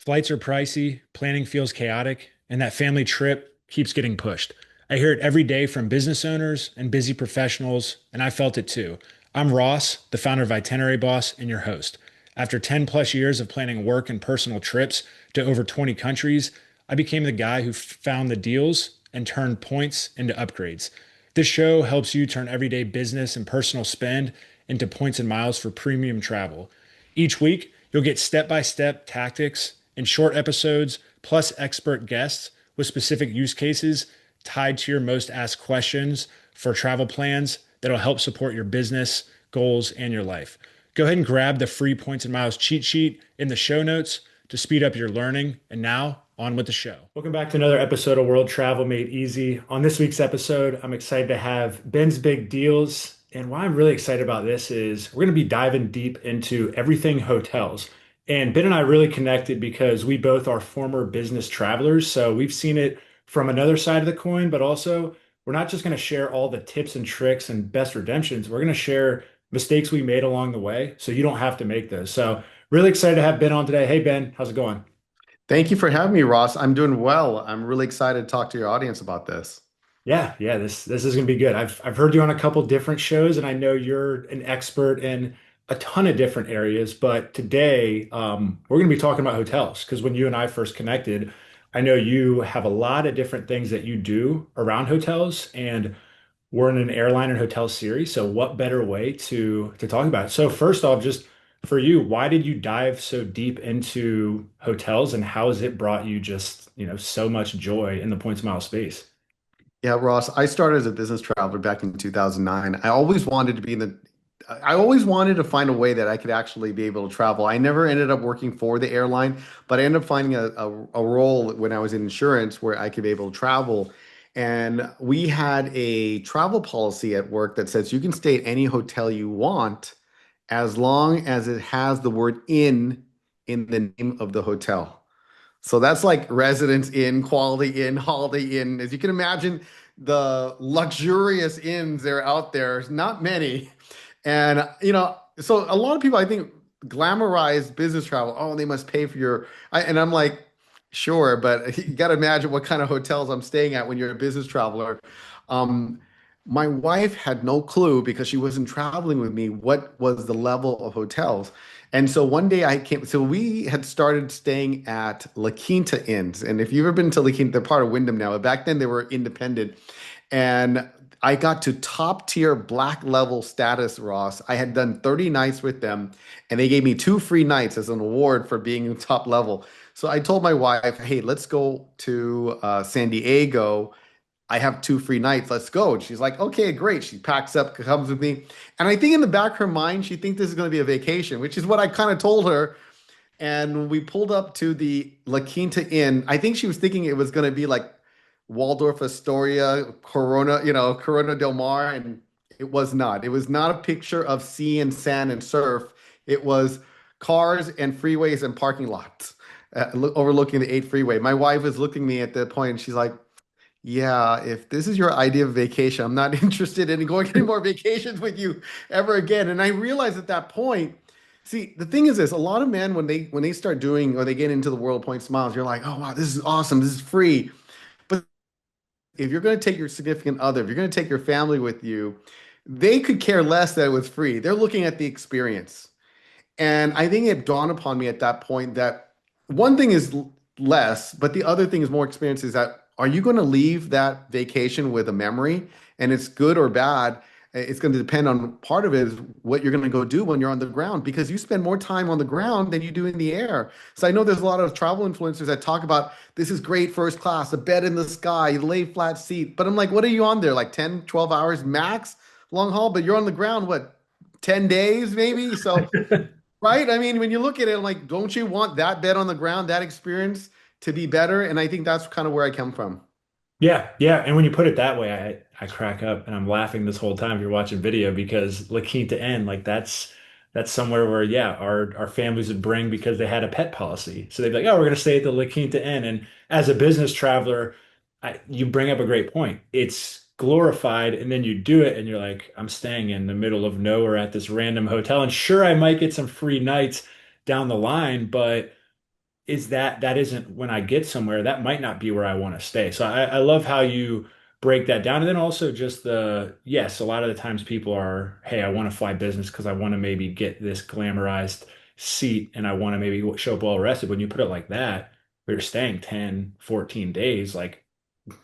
Flights are pricey, planning feels chaotic, and that family trip keeps getting pushed. I hear it every day from business owners and busy professionals, and I felt it too. I'm Ross, the founder of Itinerary Boss, and your host. After 10 plus years of planning work and personal trips to over 20 countries, I became the guy who found the deals and turned points into upgrades. This show helps you turn everyday business and personal spend into points and miles for premium travel. Each week, you'll get step by step tactics and short episodes, plus expert guests with specific use cases tied to your most asked questions for travel plans that'll help support your business, goals, and your life. Go ahead and grab the free points and miles cheat sheet in the show notes to speed up your learning. And now, on with the show. Welcome back to another episode of World Travel Made Easy. On this week's episode, I'm excited to have Ben's Big Deals. And why I'm really excited about this is we're going to be diving deep into everything hotels. And Ben and I really connected because we both are former business travelers. So we've seen it from another side of the coin, but also we're not just going to share all the tips and tricks and best redemptions. We're going to share mistakes we made along the way so you don't have to make those. So really excited to have Ben on today. Hey, Ben, how's it going? Thank you for having me, Ross. I'm doing well. I'm really excited to talk to your audience about this. Yeah, this is gonna be good. I've heard you on a couple different shows, and I know you're an expert in a ton of different areas. But today, we're gonna be talking about hotels because when you and I first connected, I know you have a lot of different things that you do around hotels, and we're in an airline and hotel series. So what better way to talk about it? So first off, just for you, why did you dive so deep into hotels, and how has it brought you just, so much joy in the points mile space? Yeah, Ross, I started as a business traveler back in 2009. I always wanted to find a way that I could actually be able to travel. I never ended up working for the airline, but I ended up finding a role when I was in insurance where I could be able to travel. And we had a travel policy at work that says you can stay at any hotel you want as long as it has the word in the name of the hotel. So that's like Residence Inn, Quality Inn, Holiday Inn. As you can imagine, the luxurious inns that are out there, not many. And, so a lot of people, I think, glamorize business travel. Oh, they must pay for and I'm like, sure, but you got to imagine what kind of hotels I'm staying at when you're a business traveler. Um, my wife had no clue because she wasn't traveling with me what was the level of hotels. And so one day so we had started staying at La Quinta Inns. And if you've ever been to La Quinta, they're part of Wyndham now. But back then they were independent. And I got to top tier black level status, Ross. I had done 30 nights with them, and they gave me 2 free nights as an award for being top level. So I told my wife, hey, let's go to San Diego. I have 2 free nights. Let's go. And she's like, okay, great. She packs up, comes with me. And I think in the back of her mind, she thinks this is going to be a vacation, which is what I kind of told her. And we pulled up to the La Quinta Inn. I think she was thinking it was going to be like Waldorf Astoria, Corona, Corona del Mar. And it was not. It was not a picture of sea and sand and surf. It was cars and freeways and parking lots overlooking the 8 freeway. My wife was looking at me at that point and she's like, yeah, if this is your idea of vacation, I'm not interested in going any more vacations with you ever again. And I realized at that point, see, the thing is this, a lot of men when they start doing or they get into the world of point smiles, you're like, oh wow, this is awesome, this is free. But if you're going to take your significant other, if you're going to take your family with you, they could care less that it was free. They're looking at the experience. And I think it dawned upon me at that point that one thing is less, but the other thing is more experience is that are you going to leave that vacation with a memory? And it's good or bad. It's going to depend on part of it is what you're going to go do when you're on the ground because you spend more time on the ground than you do in the air. So I know there's a lot of travel influencers that talk about this is great first class, a bed in the sky, lay flat seat. But I'm like, what are you on there? Like 10, 12 hours max long haul, but you're on the ground, what, 10 days maybe? So right? I mean, when you look at it, I'm like, don't you want that bed on the ground, that experience to be better? And I think that's kind of where I come from. Yeah. And when you put it that way, I crack up and I'm laughing this whole time if you're watching video because La Quinta Inn, like that's somewhere where yeah, our families would bring because they had a pet policy. So they'd be like, oh, we're gonna stay at the La Quinta Inn. And as a business traveler, you bring up a great point. It's glorified, and then you do it, and you're like, I'm staying in the middle of nowhere at this random hotel. And sure, I might get some free nights down the line, but is that isn't when I get somewhere, that might not be where I want to stay. So I love how you break that down. And then also just yes, a lot of the times people are, hey, I want to fly business because I want to maybe get this glamorized seat and I want to maybe show up well rested. When you put it like that, where you're staying 10, 14 days, like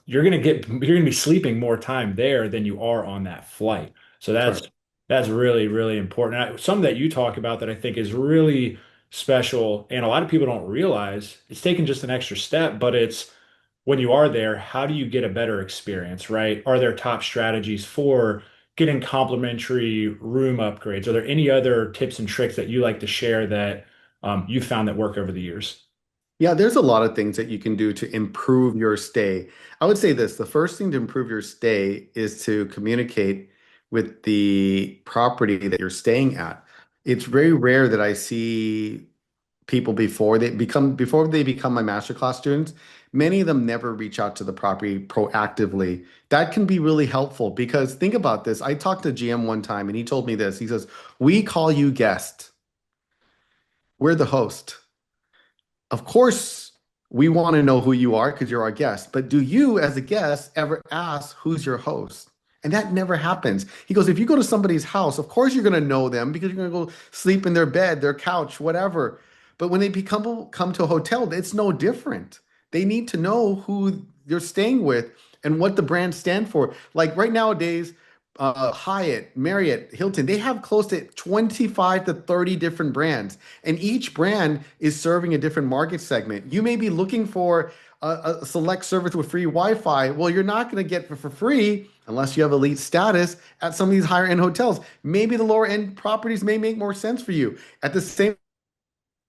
you're gonna be sleeping more time there than you are on that flight. So Correct. that's really, really important. Something that you talk about that I think is really special, and a lot of people don't realize it's taking just an extra step, but it's when you are there, how do you get a better experience, right? Are there top strategies for getting complimentary room upgrades? Are there any other tips and tricks that you like to share that you found that work over the years? Yeah, there's a lot of things that you can do to improve your stay. I would say this, the first thing to improve your stay is to communicate with the property that you're staying at. It's very rare that I see people before they become my masterclass students. Many of them never reach out to the property proactively. That can be really helpful because think about this. I talked to GM one time and he told me this. He says, "We call you guest. We're the host. Of course, we want to know who you are because you're our guest. But do you, as a guest, ever ask who's your host?" And that never happens. He goes, if you go to somebody's house, of course you're going to know them because you're going to go sleep in their bed, their couch, whatever. But when they come to a hotel, it's no different. They need to know who you're staying with and what the brands stand for. Like right nowadays, Hyatt, Marriott, Hilton, they have close to 25 to 30 different brands, and each brand is serving a different market segment. You may be looking for a select service with free Wi-Fi. Well, you're not going to get for free unless you have elite status at some of these higher end hotels. Maybe the lower end properties may make more sense for you. At the same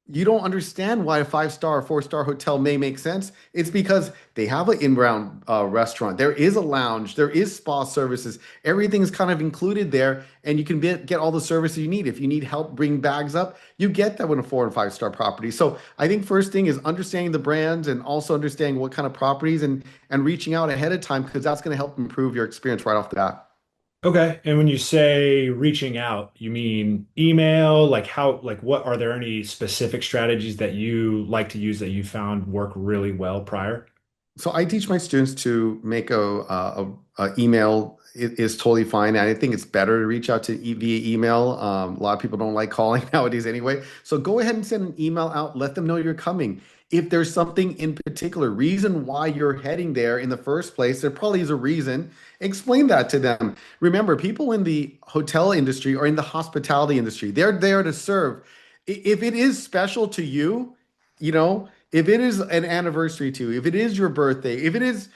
you don't understand why a five-star or four-star hotel may make sense. It's because they have an in-ground restaurant. There is a lounge. There is spa services. Everything's kind of included there, and you can get all the services you need. If you need help bring bags up, you get that with a four and five-star property. So I think first thing is understanding the brands and also understanding what kind of properties and reaching out ahead of time because that's going to help improve your experience right off the bat. Okay. And when you say reaching out, you mean email? Like what are there any specific strategies that you like to use that you found work really well prior? So I teach my students to make a email is totally fine. And I think it's better to reach out to via email. A lot of people don't like calling nowadays anyway. So go ahead and send an email out. Let them know you're coming. If there's something in particular, reason why you're heading there in the first place, there probably is a reason. Explain that to them. Remember, people in the hotel industry or in the hospitality industry, they're there to serve. If it is special to you, you know, if it is an anniversary to you, if it is your birthday, if it is,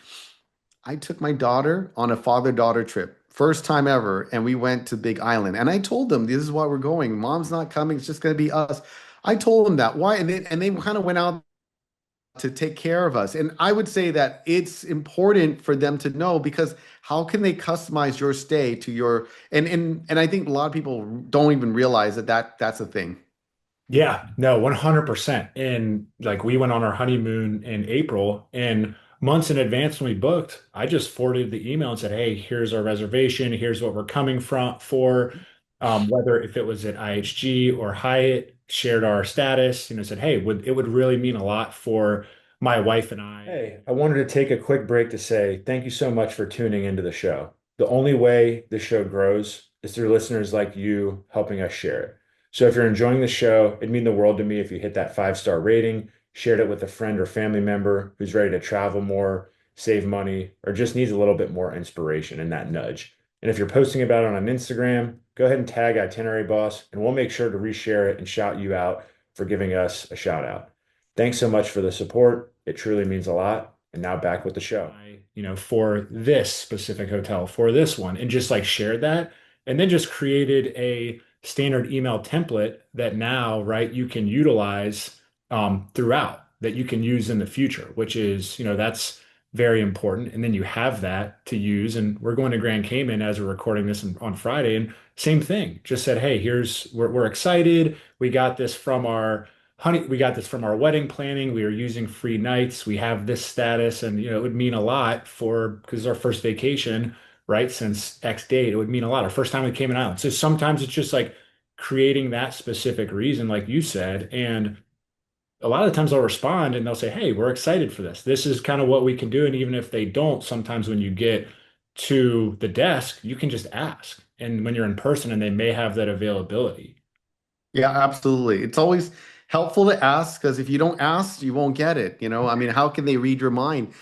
I took my daughter on a father-daughter trip, first time ever, and we went to Big Island. And I told them, this is why we're going. Mom's not coming. It's just going to be us. I told them that. Why? And they kind of went out to take care of us. And I would say that it's important for them to know because how can they customize your stay to your and I think a lot of people don't even realize that's a thing. Yeah, no, 100%. And like we went on our honeymoon in April and months in advance when we booked, I just forwarded the email and said, "Hey, here's our reservation. Here's what we're coming from for." Whether if it was at IHG or Hyatt, shared our status, said, "Hey, it would really mean a lot for my wife and I." Hey, I wanted to take a quick break to say thank you so much for tuning into the show. The only way the show grows is through listeners like you helping us share it. So if you're enjoying the show, it'd mean the world to me if you hit that 5-star rating, shared it with a friend or family member who's ready to travel more, save money, or just needs a little bit more inspiration and that nudge. And if you're posting about it on Instagram, go ahead and tag Itinerary Boss, and we'll make sure to reshare it and shout you out for giving us a shout out. Thanks so much for the support. It truly means a lot. And now back with the show. For this specific hotel, for this one, and just like shared that, and then just created a standard email template that now, right, you can utilize throughout, that you can use in the future, which is, that's very important. And then you have that to use. And we're going to Grand Cayman as we're recording this on Friday. And same thing, just said, hey, we're excited. We got this from our wedding planning. We are using free nights. We have this status. And, it would mean a lot because it's our first vacation, right? Since X date, it would mean a lot. Our first time we came in Island. So sometimes it's just like creating that specific reason, like you said. And a lot of the times they'll respond and they'll say, "Hey, we're excited for this. This is kind of what we can do." And even if they don't, sometimes when you get to the desk, you can just ask. And when you're in person and they may have that availability. Yeah, absolutely. It's always helpful to ask because if you don't ask, you won't get it. I mean, how can they read your mind?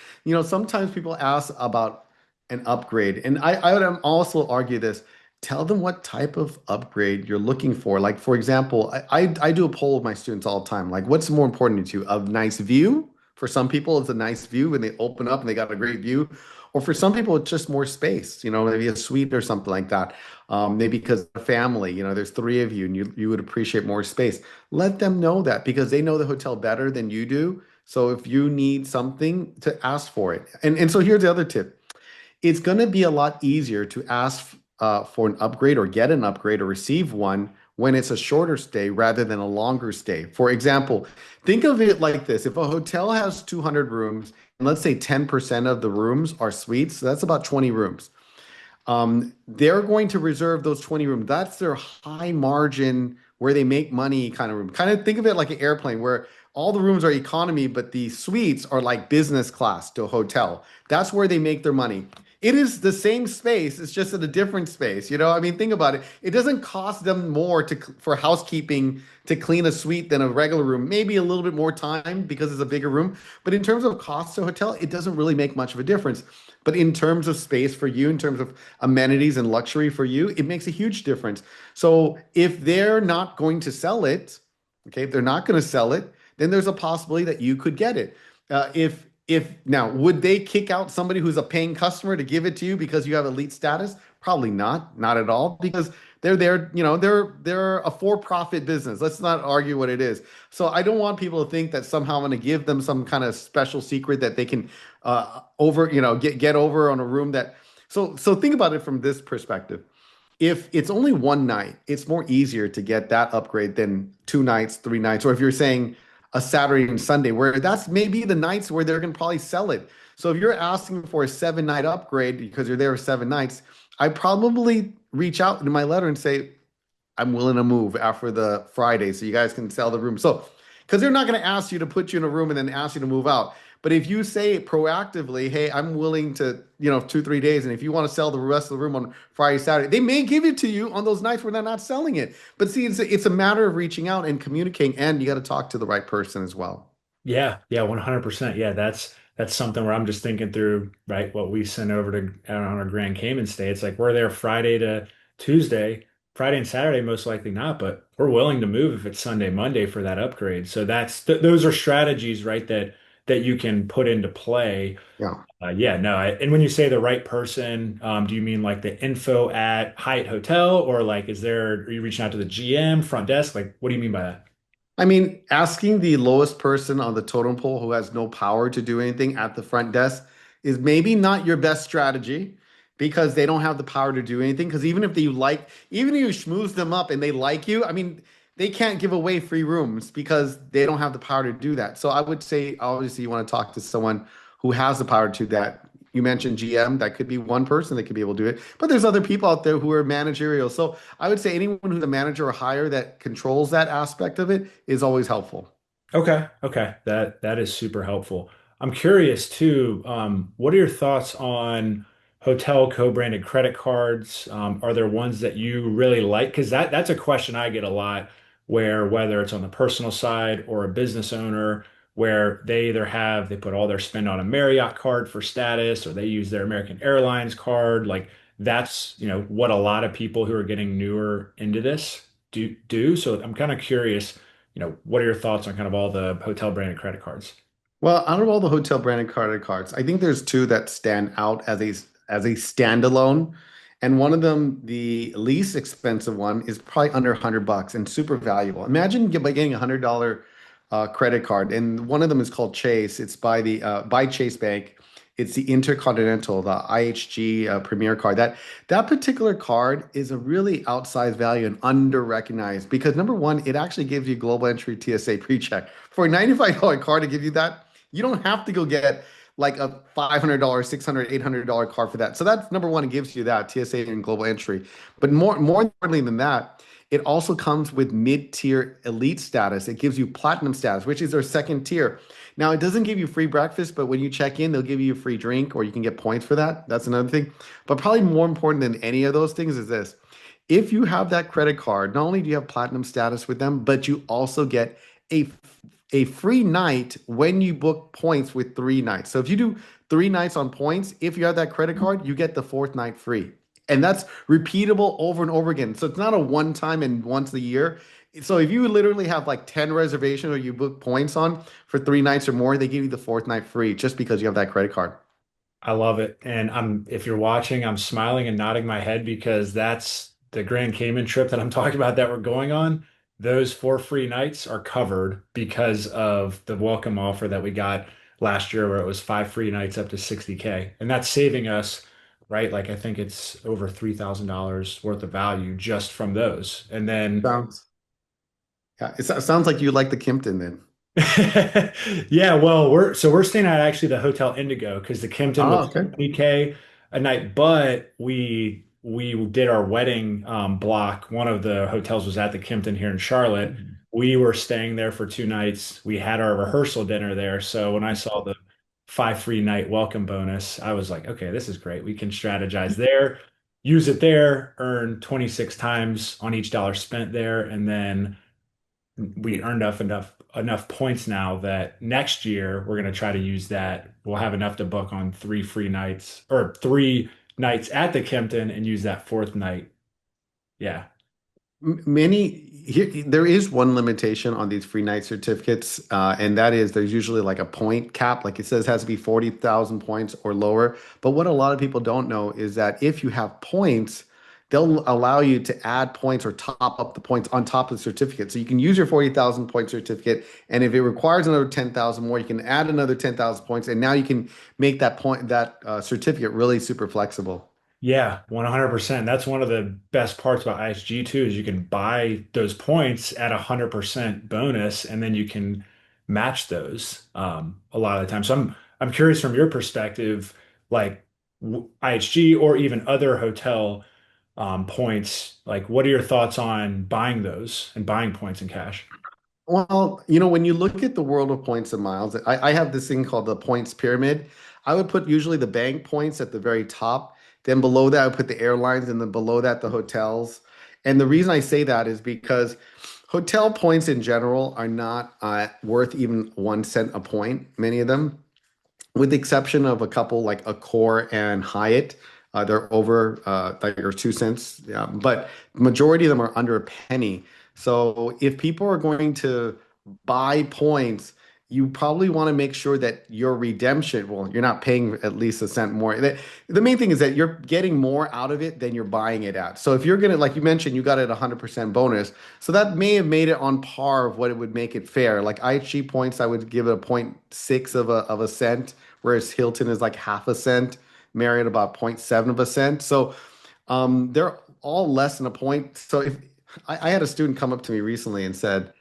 Sometimes people ask about an upgrade, and I would also argue this. Tell them what type of upgrade you're looking for. Like, for example, I do a poll of my students all the time. Like, what's more important to you? A nice view? For some people, it's a nice view when they open up and they got a great view. Or for some people, it's just more space, maybe a suite or something like that. Maybe because the family, there's three of you and you would appreciate more space. Let them know that because they know the hotel better than you do. So if you need something to ask for it. And so here's the other tip. It's going to be a lot easier to ask for an upgrade or get an upgrade or receive one when it's a shorter stay rather than a longer stay. For example, think of it like this. If a hotel has 200 rooms, and let's say 10% of the rooms are suites, so that's about 20 rooms. They're going to reserve those 20 rooms. That's their high margin where they make money kind of room. Kind of think of it like an airplane where all the rooms are economy, but the suites are like business class to a hotel. That's where they make their money. It is the same space, it's just in a different space. I mean, think about it. It doesn't cost them more for housekeeping to clean a suite than a regular room. Maybe a little bit more time because it's a bigger room, but in terms of cost to a hotel, it doesn't really make much of a difference. But in terms of space for you, in terms of amenities and luxury for you, it makes a huge difference. So if they're not going to sell it, okay, if they're not going to sell it, then there's a possibility that you could get it. If now, would they kick out somebody who's a paying customer to give it to you because you have elite status? Probably not, not at all, because they're there, they're a for-profit business. Let's not argue what it is. So I don't want people to think that somehow I'm going to give them some kind of special secret that they can get over on a room that. So think about it from this perspective. If it's only one night, it's more easier to get that upgrade than 2 nights, 3 nights, or if you're saying a Saturday and Sunday, where that's maybe the nights where they're going to probably sell it. So if you're asking for a 7 night upgrade because you're there for 7 nights, I probably reach out in my letter and say, I'm willing to move after the Friday so you guys can sell the room. So, because they're not going to ask you to put you in a room and then ask you to move out. But if you say proactively, hey, I'm willing to, 2, 3 days, and if you want to sell the rest of the room on Friday, Saturday, they may give it to you on those nights where they're not selling it. But see, it's a matter of reaching out and communicating, and you got to talk to the right person as well. Yeah, yeah, 100%. Yeah, that's something where I'm just thinking through, right, what we sent over to on our Grand Cayman stay. It's like we're there Friday to Tuesday, Friday and Saturday most likely not, but we're willing to move if it's Sunday, Monday for that upgrade. So those are strategies, right, that you can put into play. Yeah. Yeah, no, and when you say the right person, do you mean like the info at Hyatt Hotel, or like are you reaching out to the GM, front desk? Like, what do you mean by that? I mean, asking the lowest person on the totem pole who has no power to do anything at the front desk is maybe not your best strategy because they don't have the power to do anything. Because even if you schmooze them up and they like you, I mean, they can't give away free rooms because they don't have the power to do that. So I would say, obviously, you want to talk to someone who has the power to do that. You mentioned GM, that could be one person that could be able to do it, but there's other people out there who are managerial. So I would say anyone who's a manager or higher that controls that aspect of it is always helpful. Okay, okay. That is super helpful. I'm curious too, what are your thoughts on hotel co-branded credit cards? Are there ones that you really like? Because that's a question I get a lot, where whether it's on the personal side or a business owner, where they put all their spend on a Marriott card for status, or they use their American Airlines card. Like that's, what a lot of people who are getting newer into this do. So I'm kind of curious, what are your thoughts on kind of all the hotel branded credit cards? Well, out of all the hotel branded credit cards, I think there's two that stand out as a standalone. And one of them, the least expensive one, is probably under $100 and super valuable. Imagine by getting $100 credit card, and one of them is called Chase. It's by Chase Bank. It's the Intercontinental, the IHG Premier card. That particular card is a really outsized value and under recognized because number one, it actually gives you global entry TSA pre-check. For a $95 card to give you that, you don't have to go get like a $500, $600, $800 card for that. So that's number one, it gives you that TSA and global entry. But more importantly than that, It also comes with mid-tier elite status. It gives you platinum status, which is their second tier. Now, it doesn't give you free breakfast, but when you check in, they'll give you a free drink or you can get points for that. That's another thing. But probably more important than any of those things is this. If you have that credit card, not only do you have platinum status with them, but you also get a a free night when you book points with 3 nights. So if you do 3 nights on points, if you have that credit card, you get the fourth night free. And that's repeatable over and over again. So it's not a one time and once a year. So if you literally have like 10 reservations or you book points on for 3 nights or more, they give you the fourth night free just because you have that credit card. I love it. And if you're watching, I'm smiling and nodding my head because that's the Grand Cayman trip that I'm talking about that we're going on. Those 4 free nights are covered because of the welcome offer that we got last year, where it was 5 free nights up to 60K. And that's saving us, right? Like I think it's over $3,000 worth of value just from those. And then Sounds Yeah, it sounds like you like the Kimpton then. Yeah, well, we're staying at actually the Hotel Indigo because the Kimpton Oh, was okay. 20K a night, but we did our wedding block. One of the hotels was at the Kimpton here in Charlotte. We were staying there for 2 nights. We had our rehearsal dinner there. So when I saw the 5 free night welcome bonus, I was like, okay, this is great. We can strategize there, use it there, earn 26 times on each dollar spent there, and then we earned enough points now that next year we're going to try to use that. We'll have enough to book on 3 free nights or 3 nights at the Kempton and use that fourth night. Yeah. Many here, there is one limitation on these free night certificates, and that is there's usually like a point cap, like it says has to be 40,000 points or lower. But what a lot of people don't know is that if you have points, they'll allow you to add points or top up the points on top of the certificate. So you can use your 40,000 point certificate, and if it requires another 10,000 more, you can add another 10,000 points, and now you can make that certificate really super flexible. Yeah, 100%. That's one of the best parts about ISG too, is you can buy those points at 100% bonus and then you can match those a lot of the time. So I'm curious from your perspective, like IHG or even other hotel points, like what are your thoughts on buying those and buying points in cash? Well, when you look at the world of points and miles, I have this thing called the points pyramid. I would put usually the bank points at the very top. Then below that, I would put the airlines, and then below that, the hotels. And the reason I say that is because hotel points in general are not worth even 1 cent a point, many of them with the exception of a couple like Accor and Hyatt. They're over like or 2 cents, yeah, but majority of them are under a penny. So if people are going to buy points, you probably want to make sure that your redemption, well, you're not paying at least a cent more. The main thing is that you're getting more out of it than you're buying it at. So if you're gonna, like you mentioned, you got it 100% bonus. So that may have made it on par of what it would make it fair. Like IHG points, I would give it a point 0.6 of a cent, whereas Hilton is like half a cent, Marriott about 0.7 of a cent. So they're all less than a point. So if I had a student come up to me recently and said,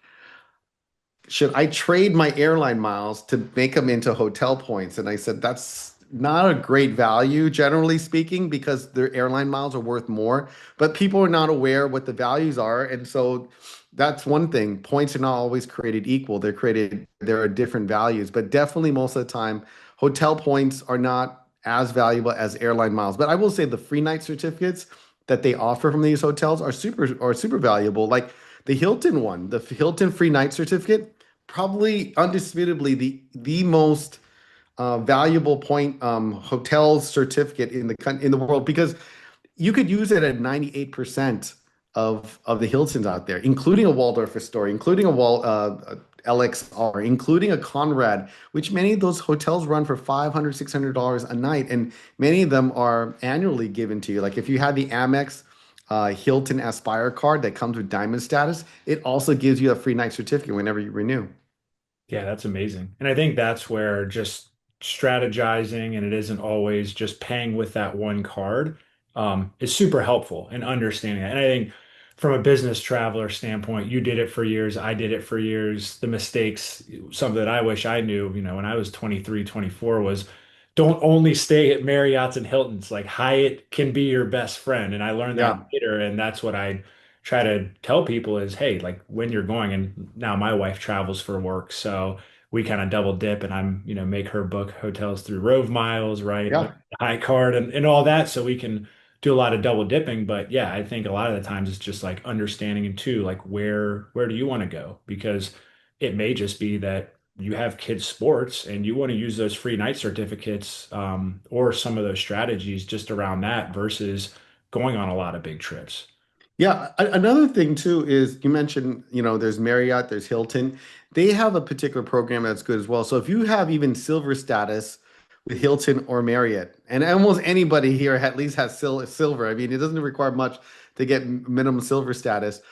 should I trade my airline miles to make them into hotel points? And I said, that's not a great value, generally speaking, because their airline miles are worth more, but people are not aware what the values are. And so that's one thing. Points are not always created equal. There are different values, but definitely most of the time, hotel points are not as valuable as airline miles. But I will say the free night certificates that they offer from these hotels are super valuable. Like the Hilton one, the Hilton free night certificate probably undisputably the most valuable point hotel certificate in the world because you could use it at 98% of the Hiltons out there, including a Waldorf Astoria, including LXR, including a Conrad, which many of those hotels run for $500, $600 a night, and many of them are annually given to you. Like if you had the Amex Hilton Aspire card that comes with diamond status, it also gives you a free night certificate whenever you renew. Yeah, that's amazing. And I think that's where just strategizing and it isn't always just paying with that one card is super helpful in understanding that. And I think from a business traveler standpoint, you did it for years, I did it for years. The mistakes, something that I wish I knew, when I was 23, 24 was don't only stay at Marriott's and Hilton's. Like Hyatt can be your best friend. And I learned that Yeah. later, and that's what I try to tell people is, hey, like when you're going, and now my wife travels for work, so we kind of double dip, and I'm, make her book hotels through Rove Miles, right, with Yeah. the high card and all that, so we can do a lot of double dipping. But yeah, I think a lot of the times it's just like understanding and too, like where do you want to go? Because it may just be that you have kids sports and you want to use those free night certificates, or some of those strategies just around that versus going on a lot of big trips. Yeah, another thing too is you mentioned, there's Marriott, there's Hilton. They have a particular program that's good as well. So if you have even silver status with Hilton or Marriott, and almost anybody here at least has silver. I mean, it doesn't require much to get minimum silver status.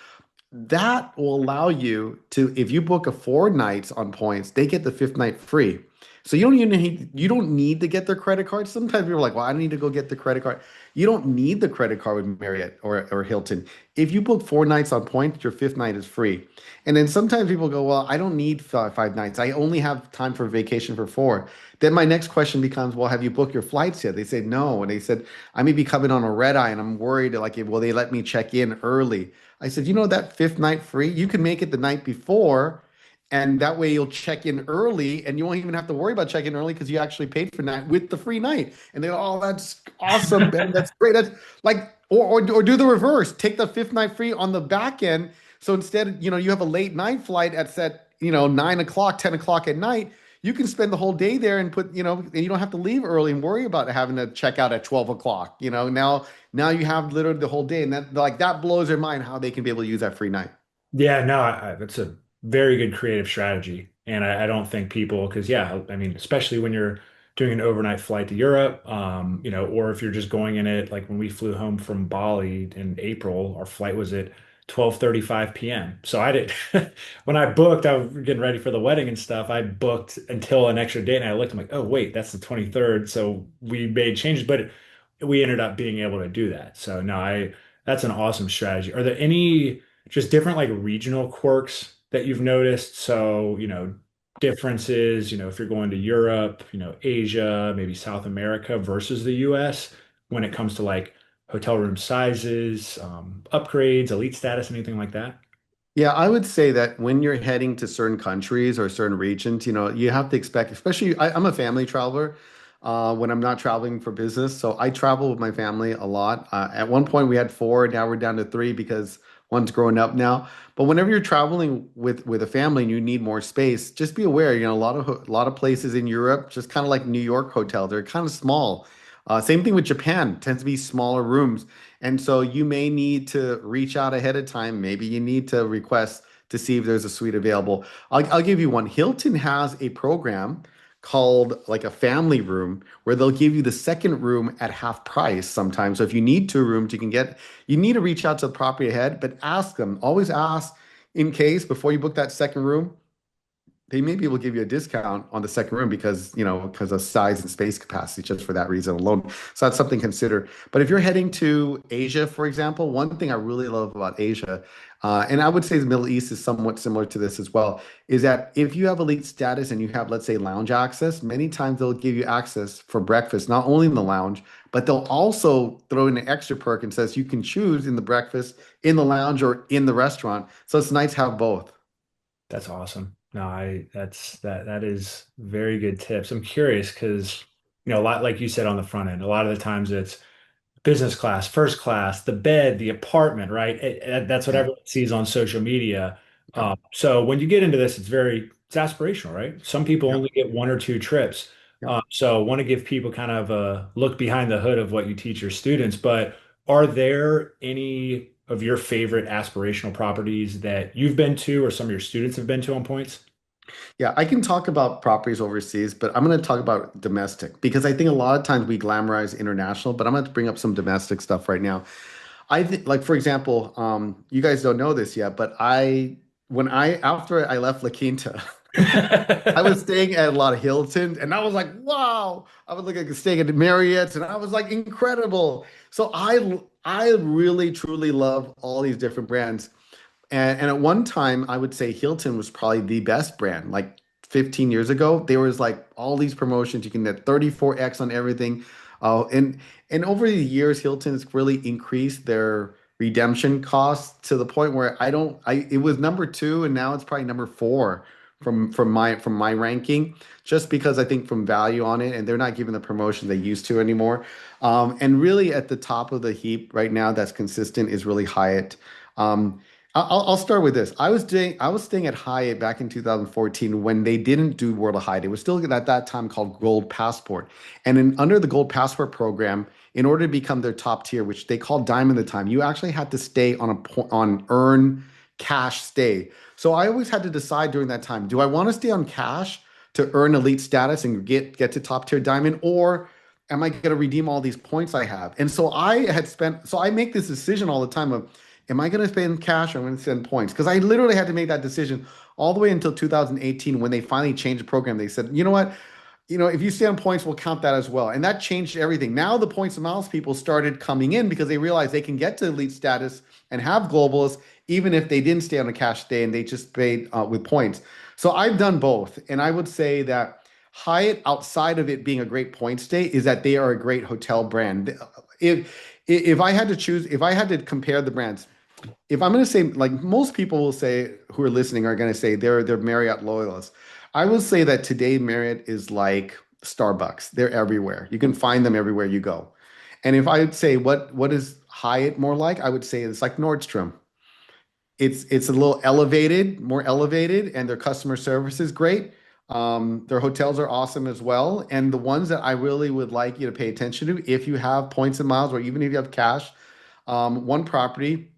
That will allow you to, if you book a 4 nights on points, they get the fifth night free. So you don't need to get their credit card. Sometimes people are like, well, I need to go get the credit card. You don't need the credit card with Marriott or Hilton. If you book 4 nights on points, your fifth night is free. And then sometimes people go, well, I don't need 5 nights. I only have time for vacation for 4. Then my next question becomes, well, have you booked your flights yet? They say no. And they said, I may be coming on a red eye and I'm worried, like, will they let me check in early? I said, that fifth night free, you can make it the night before, and that way you'll check in early, and you won't even have to worry about checking early because you actually paid for that with the free night. And they go, oh, that's awesome, Ben. That's great. That's like, or do the reverse. Take the fifth night free on the back end. So instead, you have a late night flight at set, 9 o'clock, 10 o'clock at night. You can spend the whole day there and and you don't have to leave early and worry about having to check out at 12 o'clock. Now you have literally the whole day, and that blows their mind how they can be able to use that free night. Yeah, no, that's a very good creative strategy. And I don't think people, because yeah, I mean, especially when you're doing an overnight flight to Europe, or if you're just going in it, like when we flew home from Bali in April, our flight was at 12:35 p.m. So I did, when I booked, I was getting ready for the wedding and stuff. I booked until an extra day and I looked, I'm like, oh, wait, that's the 23rd. So we made changes, but we ended up being able to do that. So no, that's an awesome strategy. Are there any just different like regional quirks that you've noticed? So, differences, if you're going to Europe, Asia, maybe South America versus the US when it comes to like hotel room sizes, upgrades, elite status, anything like that? Yeah, I would say that when you're heading to certain countries or certain regions, you have to expect, especially I'm a family traveler when I'm not traveling for business. So I travel with my family a lot. At one point we had 4, now we're down to 3 because one's growing up now. But whenever you're traveling with a family and you need more space, just be aware, a lot of places in Europe, just kind of like New York hotels, they're kind of small. Same thing with Japan, tends to be smaller rooms. And so you may need to reach out ahead of time. Maybe you need to request to see if there's a suite available. I'll give you one. Hilton has a program called like a family room where they'll give you the second room at half price sometimes. So if you need 2 rooms, you need to reach out to the property ahead, but ask them, always ask in case before you book that second room they may be able to give you a discount on the second room because of size and space capacity, just for that reason alone. So that's something to consider. But if you're heading to Asia, for example, one thing I really love about Asia, and I would say the Middle East is somewhat similar to this as well, is that if you have elite status and you have, let's say, lounge access, many times they'll give you access for breakfast, not only in the lounge, but they'll also throw in an extra perk and says you can choose in the breakfast, in the lounge, or in the restaurant. So it's nice to have both. That's awesome. No, that is very good tips. I'm curious because, a lot like you said on the front end, a lot of the times it's business class, first class, the bed, the apartment, right? That's what Yeah. everyone sees on social media. Yeah. So when you get into this, it's aspirational, right? Some people Yeah. only get 1 or 2 trips. Yeah. So want to give people kind of a look behind the hood of what you teach your students. But are there any of your favorite aspirational properties that you've been to or some of your students have been to on points? Yeah, I can talk about properties overseas, but I'm going to talk about domestic because I think a lot of times we glamorize international, but I'm going to bring up some domestic stuff right now. I think, like for example, you guys don't know this yet, but after I left La Quinta, I was staying at a lot of Hilton, and I was like, wow! I was like staying at the Marriott's, and I was like, incredible. So I really truly love all these different brands. And at one time, I would say Hilton was probably the best brand. Like 15 years ago, there was like all these promotions. You can get 34x on everything. And over the years, Hilton's really increased their redemption cost to the point where I don't I it was number two and now it's probably number four from my ranking, just because I think from value on it, and they're not giving the promotion they used to anymore. And really at the top of the heap right now that's consistent is really Hyatt. Um, I'll start with this. I was staying at Hyatt back in 2014 when they didn't do World of Hyatt. It was still at that time called Gold Passport. And under the Gold Passport program, in order to become their top tier, which they called Diamond at the time, you actually had to stay on earn cash stay. So I always had to decide during that time, do I want to stay on cash to earn elite status and get to top tier Diamond, or am I going to redeem all these points I have? And so I make this decision all the time of, am I going to spend cash or am I going to spend points? Because I literally had to make that decision all the way until 2018 when they finally changed the program. They said, you know what? If you stay on points, we'll count that as well. And that changed everything. Now the points and miles people started coming in because they realized they can get to elite status and have globals even if they didn't stay on a cash stay and they just paid with points. So I've done both. And I would say that Hyatt, outside of it being a great point stay, is that they are a great hotel brand. If I had to choose, if I had to compare the brands, if I'm going to say, like most people will say who are listening are going to say they're Marriott loyalists. I will say that today Marriott is like Starbucks. They're everywhere. You can find them everywhere you go. And if I would say what is Hyatt more like, I would say it's like Nordstrom. It's a little elevated, more elevated, and their customer service is great. Their hotels are awesome as well. And the ones that I really would like you to pay attention to, if you have points and miles, or even if you have cash, one property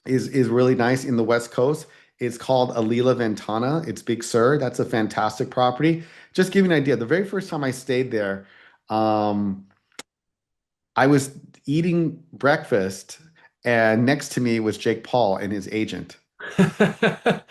is really nice in the West Coast. It's called Alila Ventana. It's Big Sur. That's a fantastic property. Just give you an idea. The very first time I stayed there, um, I was eating breakfast, and next to me was Jake Paul and his agent. That's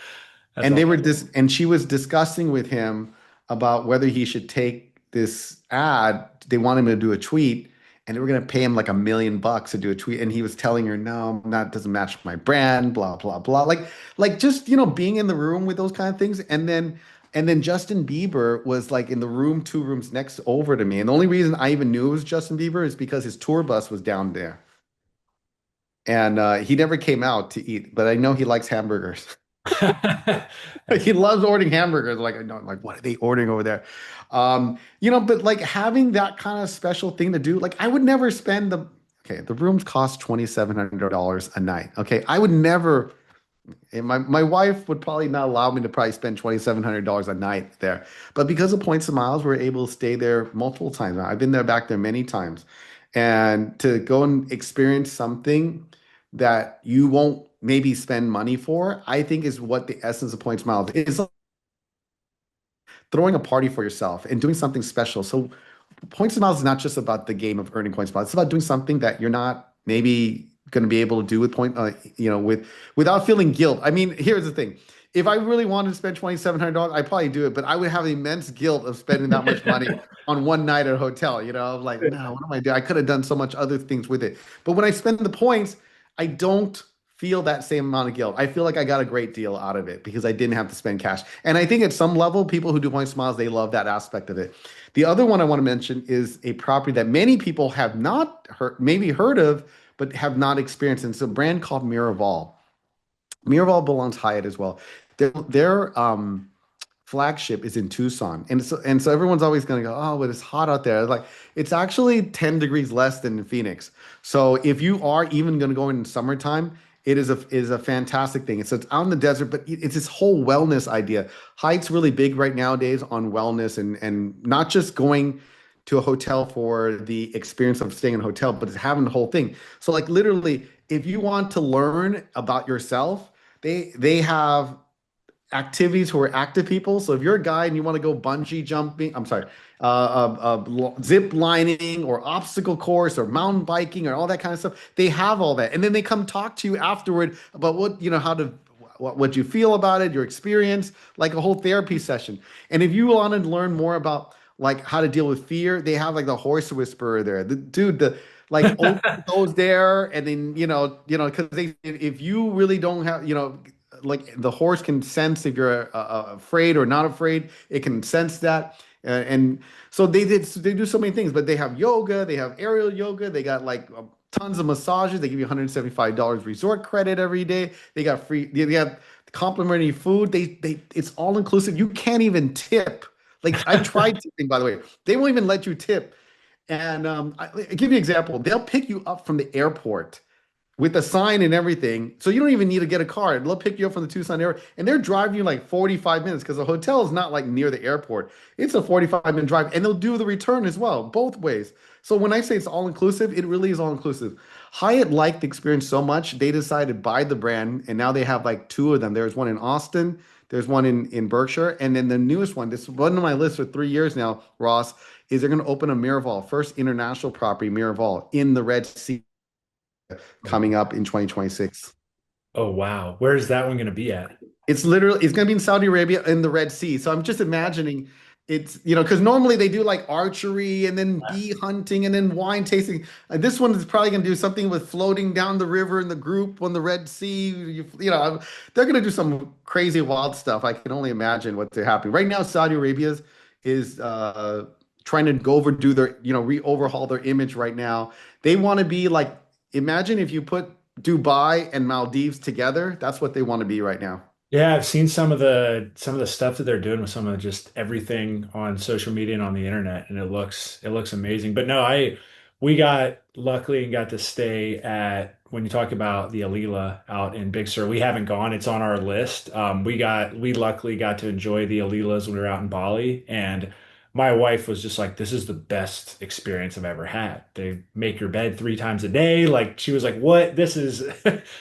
And all. she was discussing with him about whether he should take this ad. They want him to do a tweet, and they were going to pay him like $1 million to do a tweet. And he was telling her, no, that doesn't match my brand, blah, blah, blah. Like just, being in the room with those kind of things. And then Justin Bieber was like in the room, two rooms next over to me. And the only reason I even knew it was Justin Bieber is because his tour bus was down there. And he never came out to eat, but I know he likes hamburgers. That's He loves ordering hamburgers. Like, I know, like, what are they ordering over there? But like having that kind of special thing to do, like I would never spend the rooms cost $2,700 a night. Okay. I would never, and my wife would probably not allow me to probably spend $2,700 a night there. But because of points and miles, we're able to stay there multiple times. I've been there back there many times. And to go and experience something that you won't maybe spend money for, I think is what the essence of points miles is, throwing a party for yourself and doing something special. So points and miles is not just about the game of earning points and miles. It's about doing something that you're not maybe going to be able to do without feeling guilt. I mean, here's the thing. If I really wanted to spend $2,700, I'd probably do it, but I would have immense guilt of spending that much money on one night at a hotel. I'm like, no, what am I doing? I could have done so much other things with it. But when I spend the points, I don't feel that same amount of guilt. I feel like I got a great deal out of it because I didn't have to spend cash. And I think at some level, people who do points miles, they love that aspect of it. The other one I want to mention is a property that many people have not heard, maybe heard of, but have not experienced. And it's a brand called Miraval. Miraval belongs Hyatt as well. Their flagship is in Tucson, and so everyone's always going to go, oh, but it's hot out there. Like it's actually 10 degrees less than in Phoenix. So if you are even going to go in summertime, it is a fantastic thing. So it's out in the desert, but it's this whole wellness idea. Hyatt's really big right nowadays on wellness and not just going to a hotel for the experience of staying in a hotel, but it's having the whole thing. So like literally, if you want to learn about yourself, they have activities who are active people. So if you're a guy and you want to go bungee jumping, I'm sorry, zip lining or obstacle course or mountain biking or all that kind of stuff, they have all that. And then they come talk to you afterward about what you feel about it, your experience, like a whole therapy session. And if you want to learn more about like how to deal with fear, they have like the horse whisperer there. The dude, the like old goes there, and then because if you really don't have like the horse can sense if you're afraid or not afraid. It can sense that, and so they do so many things. But they have yoga, they have aerial yoga, they got like tons of massages. They give you $175 resort credit every day. They got free, they have complimentary food. It's all inclusive. You can't even tip. Like I tried tipping, by the way. They won't even let you tip. And I give you an example. They'll pick you up from the airport with a sign and everything. So you don't even need to get a car. They'll pick you up from the Tucson area and they're driving you like 45 minutes because the hotel is not like near the airport. It's a 45-minute drive and they'll do the return as well, both ways. So when I say it's all inclusive, it really is all inclusive. Hyatt liked the experience so much, they decided to buy the brand and now they have like two of them. There's one in Austin, there's one in Berkshire, and then the newest one, this is one on my list for 3 years now, Ross, is they're going to open a Miraval, first international property, Miraval, in the Red Sea coming up in 2026. Oh, wow. Where's that one going to be at? It's going to be in Saudi Arabia in the Red Sea. So I'm just imagining it's, because normally they do like archery and then bee hunting and then wine tasting. This one is probably going to do something with floating down the river in the group on the Red Sea. They're going to do some crazy wild stuff. I can only imagine what's happening. Right now, Saudi Arabia is trying to go overdo their, re-overhaul their image right now. They want to be like, imagine if you put Dubai and Maldives together. That's what they want to be right now. Yeah, I've seen some of the stuff that they're doing with some of just everything on social media and on the internet, and it looks amazing. But no, we got luckily and got to stay at when you talk about the Alila out in Big Sur. We haven't gone; it's on our list. We luckily got to enjoy the Alilas when we were out in Bali, and my wife was just like, "This is the best experience I've ever had. They make your bed 3 times a day." Like she was like, "What? This is."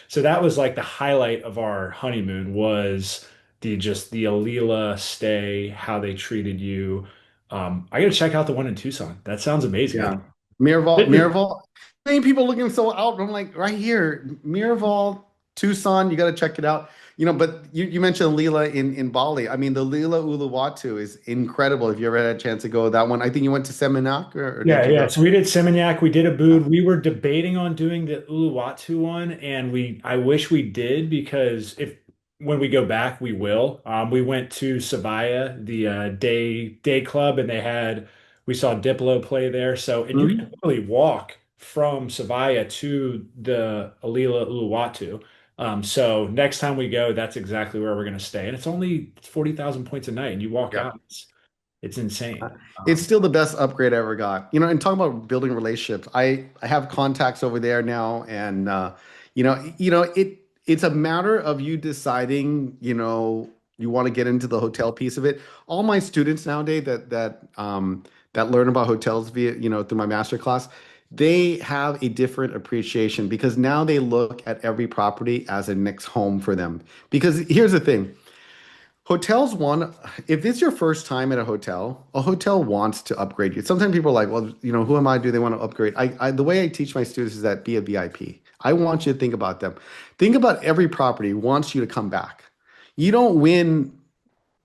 So that was like the highlight of our honeymoon was the Alila stay, how they treated you. I got to check out the one in Tucson. That sounds amazing. Yeah. Miraval. Many people looking so out. I'm like, right here, Miraval, Tucson, you got to check it out. But you mentioned Lila in Bali. I mean, the Lila Uluwatu is incredible. If you ever had a chance to go that one, I think you went to Seminyak or did Yeah, you yeah. go? So we did Seminyak, we did Abood. We were debating on doing the Uluwatu one, and I wish we did because if when we go back, we will. We went to Savaya, the day club, and we saw Diplo play there. So, and you can Mhm. really walk from Savaya to the Alila Uluwatu. So next time we go, that's exactly where we're going to stay, and it's only 40,000 points a night, and you walk Yeah. out. It's insane. It's still the best upgrade I ever got. And talking about building relationships, I have contacts over there now, and it's a matter of you deciding, you want to get into the hotel piece of it. All my students nowadays that learn about hotels via, through my master class, they have a different appreciation because now they look at every property as a next home for them. Because here's the thing. Hotels want, if it's your first time at a hotel wants to upgrade you. Sometimes people are like, well, who am I? Do they want to upgrade? The way I teach my students is that be a VIP. I want you to think about them. Think about every property wants you to come back. You don't win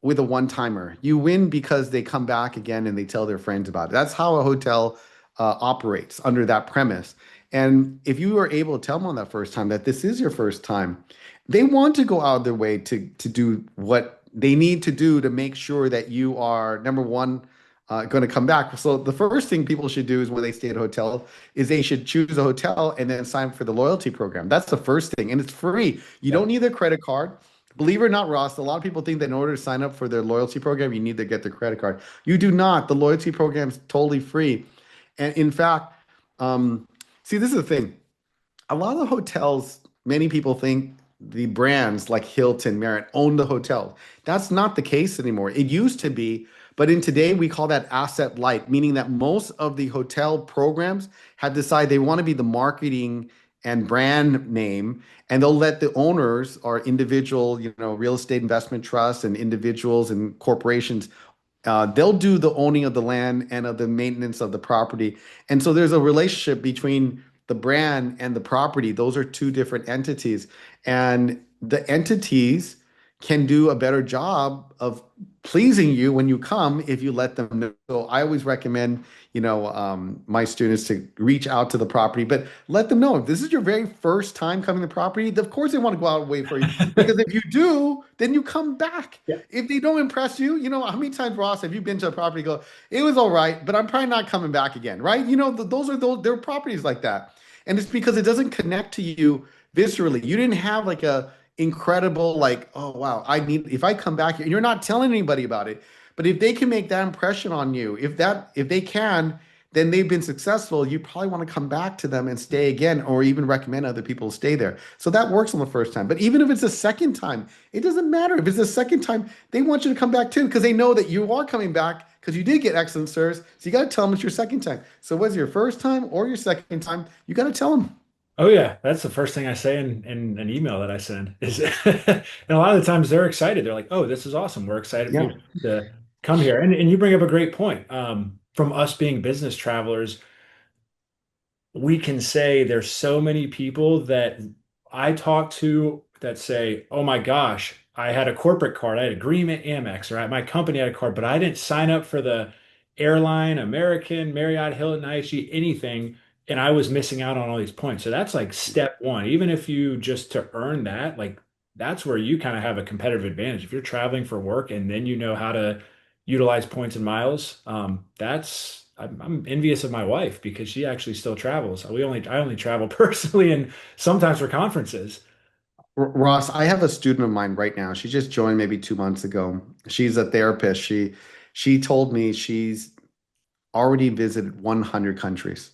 with a one-timer. You win because they come back again and they tell their friends about it. That's how a hotel operates under that premise. And if you are able to tell them on that first time that this is your first time, they want to go out of their way to do what they need to do to make sure that you are number one going to come back. So the first thing people should do is when they stay at a hotel is they should choose a hotel and then sign up for the loyalty program. That's the first thing, and it's free. You don't need a credit card. Believe it or not, Ross, a lot of people think that in order to sign up for their loyalty program, you need to get the credit card. You do not. The loyalty program is totally free. And in fact, see, this is the thing. A lot of the hotels, many people think the brands like Hilton, Marriott own the hotel. That's not the case anymore. It used to be, but in today we call that asset light, meaning that most of the hotel programs have decided they want to be the marketing and brand name, and they'll let the owners or individual, real estate investment trusts and individuals and corporations they'll do the owning of the land and of the maintenance of the property. And so there's a relationship between the brand and the property. Those are two different entities. And the entities can do a better job of pleasing you when you come if you let them know. So I always recommend, my students to reach out to the property, but let them know if this is your very first time coming to the property, of course they want to go out and wait for you. Because if you do, then you come back. Yeah. If they don't impress you, how many times, Ross, have you been to a property go, it was all right, but I'm probably not coming back again, right? Those are there are properties like that. And it's because it doesn't connect to you viscerally. You didn't have like a incredible like, oh wow, I need if I come back here, and you're not telling anybody about it. But if they can make that impression on you, if they can, then they've been successful. You probably want to come back to them and stay again, or even recommend other people stay there. So that works on the first time. But even if it's a second time, it doesn't matter. If it's the second time, they want you to come back too, because they know that you are coming back because you did get excellent service. So you got to tell them it's your second time. So whether your first time or your second time, you got to tell them. Oh yeah, that's the first thing I say in an email that I send is, and a lot of the times they're excited. They're like, "Oh, this is awesome. We're excited, Yeah. to come here." And you bring up a great point. From us being business travelers, we can say there's so many people that I talk to that say, "Oh my gosh, I had a corporate card, I had agreement Amex, right? My company had a card, but I didn't sign up for the airline, American, Marriott, Hilton, IHG, anything, and I was missing out on all these points." So that's like step one. Even if you just to earn that, like that's where you kind of have a competitive advantage. If you're traveling for work and then you know how to utilize points and miles, I'm envious of my wife because she actually still travels. I only travel personally and sometimes for conferences. Ross, I have a student of mine right now. She just joined maybe 2 months ago. She's a therapist. She told me she's already visited 100 countries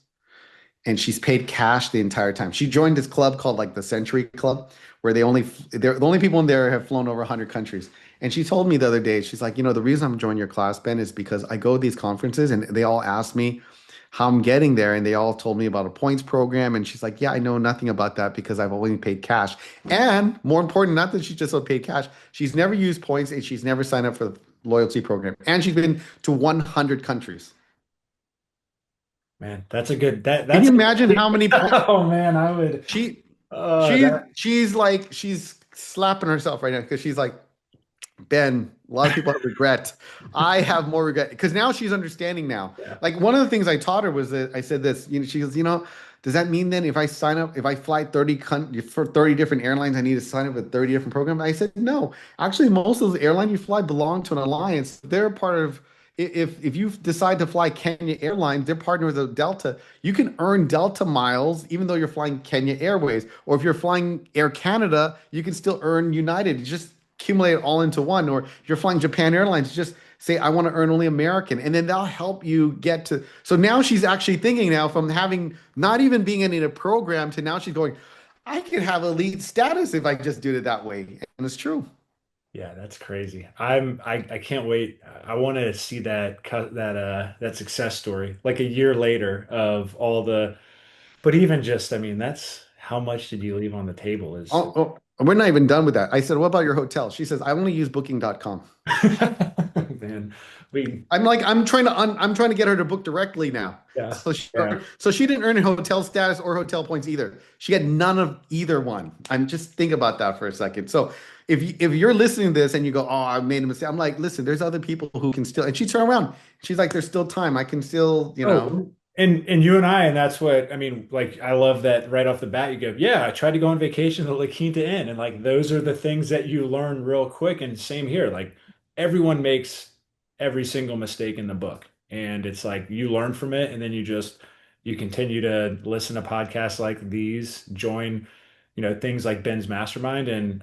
and she's paid cash the entire time. She joined this club called like the Century Club, where they're the only people in there have flown over 100 countries. And she told me the other day, she's like, the reason I'm joining your class, Ben, is because I go to these conferences and they all ask me how I'm getting there, and they all told me about a points program. And she's like, yeah, I know nothing about that because I've only paid cash. And more important, not that she just paid cash, she's never used points and she's never signed up for the loyalty program. And she's been to 100 countries. Man, that's a good that Can that's you imagine how many points? oh man, I would She that she's slapping herself right now because she's like, Ben, a lot of people have regret. I have more regret because now she's understanding now. yeah. Like one of the things I taught her was that I said this, she goes, does that mean then if I sign up, if I fly 30 different airlines, I need to sign up with 30 different programs? I said, no. Actually, most of those airlines you fly belong to an alliance. They're part of if you decide to fly Kenya Airlines, they're partnered with Delta. You can earn Delta miles even though you're flying Kenya Airways. Or if you're flying Air Canada, you can still earn United. You just accumulate it all into one. Or if you're flying Japan Airlines, just say, I want to earn only American. And then they'll help you get to. So now she's actually thinking now from having not even being in a program to now she's going, I can have elite status if I just do it that way. And it's true. Yeah, that's crazy. I can't wait. I want to see that success story like a year later of all the but even just I mean that's how much did you leave on the table is We're not even done with that. I said, what about your hotel? She says, I only use booking.com. man we I'm like, I'm trying to get her to book directly now. yeah So yeah she didn't earn hotel status or hotel points either. She had none of either one. I'm just think about that for a second. So if you're listening to this and you go, oh, I made a mistake, I'm like, listen, there's other people who can still. And she turned around. She's like, there's still time. I can still, Oh, and you and I, and that's what I mean. Like, I love that right off the bat. You go, yeah, I tried to go on vacation to La Quinta Inn, and like those are the things that you learn real quick. And same here. Like, everyone makes every single mistake in the book, and it's like you learn from it, and then you continue to listen to podcasts like these, join, things like Ben's Mastermind, and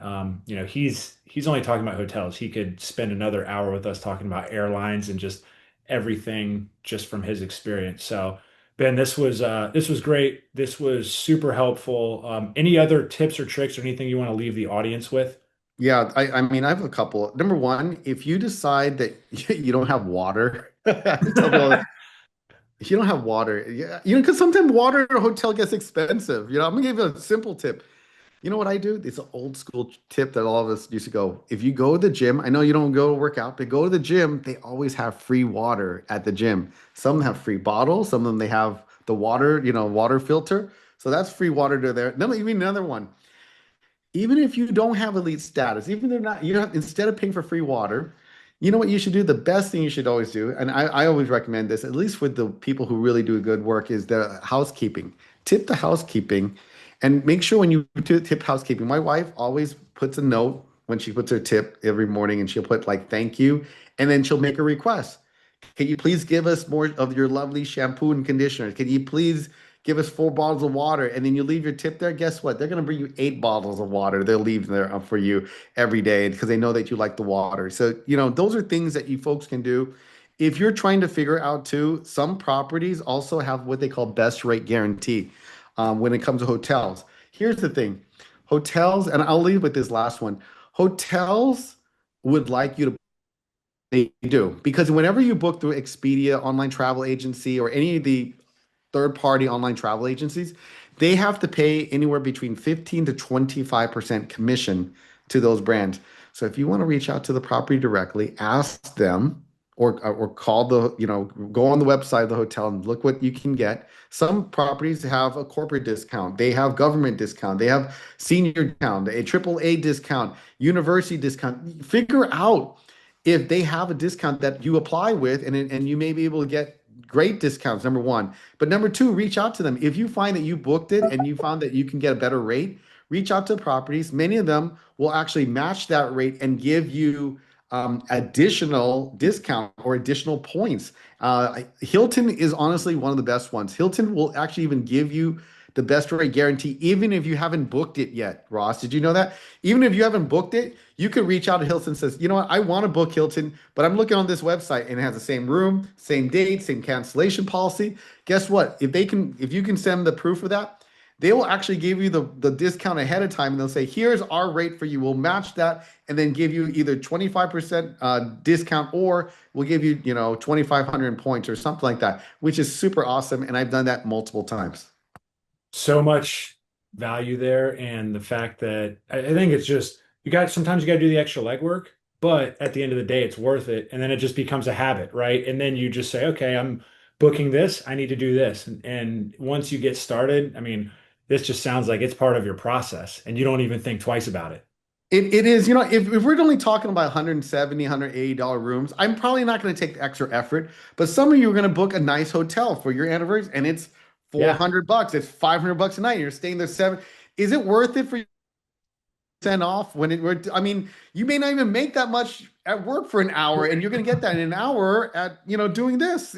he's only talking about hotels. He could spend another hour with us talking about airlines and just everything just from his experience. So, Ben, this was great. This was super helpful. Any other tips or tricks or anything you want to leave the audience with? Yeah, I mean, I have a couple. Number one, if you decide that you don't have water, I tell people if you don't have water, yeah, because sometimes water in a hotel gets expensive. I'm gonna give you a simple tip. You know what I do? It's an old school tip that all of us used to go. If you go to the gym, I know you don't go to work out, but go to the gym, they always have free water at the gym. Some have free bottles, some of them they have the water, water filter. So that's free water to there. Then even another one. Even if you don't have elite status, even if they're not, instead of paying for free water, you know what you should do? The best thing you should always do, and I always recommend this, at least with the people who really do good work, is the housekeeping. Tip the housekeeping and make sure when you tip housekeeping, my wife always puts a note when she puts her tip every morning and she'll put like thank you, and then she'll make a request. Can you please give us more of your lovely shampoo and conditioner? Can you please give us 4 bottles of water, and then you leave your tip there. Guess what? They're going to bring you 8 bottles of water. They'll leave there for you every day because they know that you like the water. So, those are things that you folks can do. If you're trying to figure out too, some properties also have what they call best rate guarantee when it comes to hotels. Here's the thing. Hotels, and I'll leave with this last one. Hotels would like you to they do because whenever you book through Expedia, online travel agency, or any of the third-party online travel agencies, they have to pay anywhere between 15 to 25% commission to those brands. So if you want to reach out to the property directly, ask them or call go on the website of the hotel and look what you can get. Some properties have a corporate discount, they have government discount, they have senior discount, a AAA discount, university discount. Figure out if they have a discount that you apply with, and you may be able to get great discounts, number one. But number two, reach out to them. If you find that you booked it and you found that you can get a better rate, reach out to properties. Many of them will actually match that rate and give you additional discount or additional points. Hilton is honestly one of the best ones. Hilton will actually even give you the best rate guarantee, even if you haven't booked it yet. Ross, did you know that? Even if you haven't booked it, you could reach out to Hilton and says, you know what, I want to book Hilton, but I'm looking on this website and it has the same room, same date, same cancellation policy. Guess what? If you can send the proof of that, they will actually give you the discount ahead of time, and they'll say, here's our rate for you. We'll match that and then give you either 25% discount, or we'll give you, 2,500 points or something like that, which is super awesome. And I've done that multiple times. So much value there, and the fact that I think it's just sometimes you got to do the extra legwork, but at the end of the day, it's worth it, and then it just becomes a habit, right? And then you just say, okay, I'm booking this, I need to do this, and once you get started, I mean, this just sounds like it's part of your process, and you don't even think twice about it. It is, if we're only talking about 170, $180 rooms, I'm probably not going to take the extra effort. But some of you are going to book a nice hotel for your anniversary and it's Yeah. $400, it's $500 a night. You're staying there seven. Is it worth it for you to send off I mean, you may not even make that much at work for an hour, and you're going to get that in an hour at, doing this.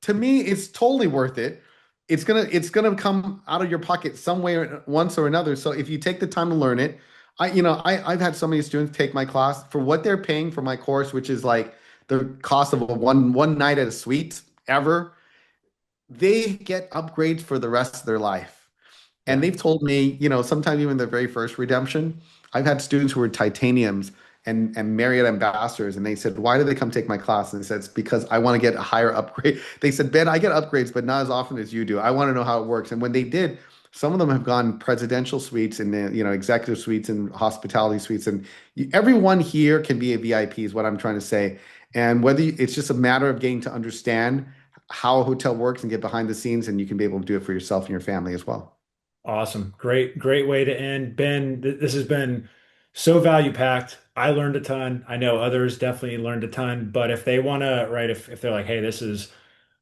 To me, it's totally worth it. It's gonna come out of your pocket some way or once or another. So if you take the time to learn it, I've had so many students take my class for what they're paying for my course, which is like the cost of a one night at a suite ever. They get upgrades for the rest of their life. And Yeah. they've told me, sometimes even the very first redemption, I've had students who were titaniums and Marriott ambassadors, and they said, "Why do they come take my class?" And they said, "It's because I want to get a higher upgrade." They said, "Ben, I get upgrades, but not as often as you do. I want to know how it works." And when they did, some of them have gone presidential suites and executive suites and hospitality suites, and everyone here can be a VIP, is what I'm trying to say. And it's just a matter of getting to understand how a hotel works and get behind the scenes, and you can be able to do it for yourself and your family as well. Awesome. Great way to end. Ben, this has been so value packed. I learned a ton. I know others definitely learned a ton, but if they want to, right, if they're like, hey, this is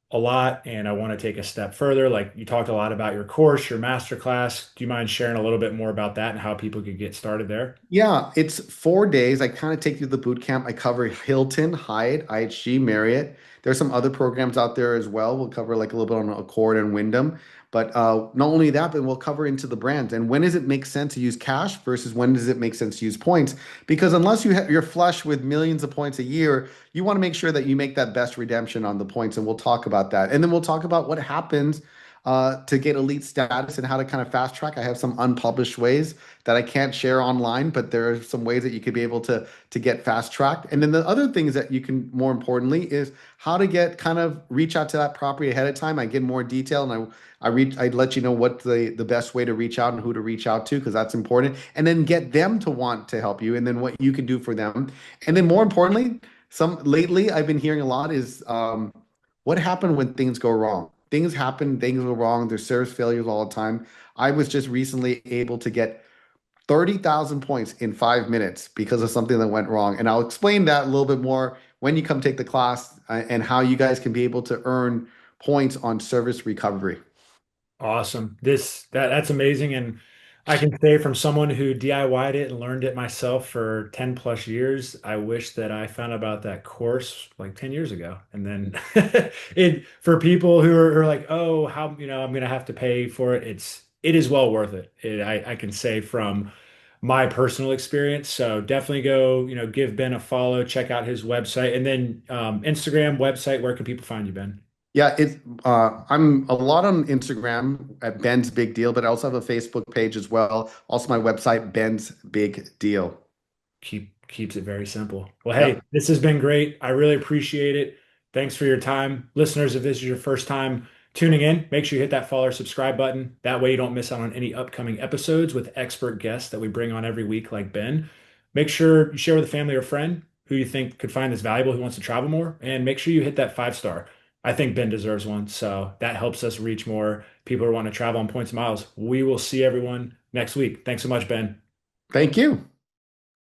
a lot and I want to take a step further, like you talked a lot about your course, your master class. Do you mind sharing a little bit more about that and how people could get started there? Yeah, it's 4 days. I kind of take you to the boot camp. I cover Hilton, Hyatt, IHG, Marriott. There's some other programs out there as well. We'll cover like a little bit on Accord and Wyndham. But not only that, but we'll cover into the brands. And when does it make sense to use cash versus when does it make sense to use points? Because unless you're flush with millions of points a year, you want to make sure that you make that best redemption on the points. And we'll talk about that. And then we'll talk about what happens to get elite status and how to kind of fast track. I have some unpublished ways that I can't share online, but there are some ways that you could be able to get fast tracked. And then the other things that you can, more importantly, is how to get kind of reach out to that property ahead of time. I get more detail, and I let you know what the best way to reach out and who to reach out to, because that's important. And then get them to want to help you, and then what you can do for them. And then more importantly, some lately I've been hearing a lot is what happened when things go wrong. Things happen, things go wrong. There's service failures all the time. I was just recently able to get 30,000 points in 5 minutes because of something that went wrong. And I'll explain that a little bit more when you come take the class, and how you guys can be able to earn points on service recovery. Awesome. That's amazing. And I can say from someone who DIY'd it and learned it myself for 10 plus years, I wish that I found out about that course like 10 years ago. And then it for people who are like, oh, how, I'm gonna have to pay for it. It is well worth it. I can say from my personal experience. So definitely go, give Ben a follow, check out his website, and then Instagram, website, where can people find you, Ben? Yeah, I'm a lot on Instagram at Ben's Big Deal, but I also have a Facebook page as well. Also my website, Ben's Big Deal. Keeps it very simple. Well, hey, Yep. this has been great. I really appreciate it. Thanks for your time. Listeners, if this is your first time tuning in, make sure you hit that follow or subscribe button. That way you don't miss out on any upcoming episodes with expert guests that we bring on every week, like Ben. Make sure you share with a family or friend who you think could find this valuable, who wants to travel more, and make sure you hit that 5 star. I think Ben deserves one. So that helps us reach more people who want to travel on points and miles. We will see everyone next week. Thanks so much, Ben. Thank you.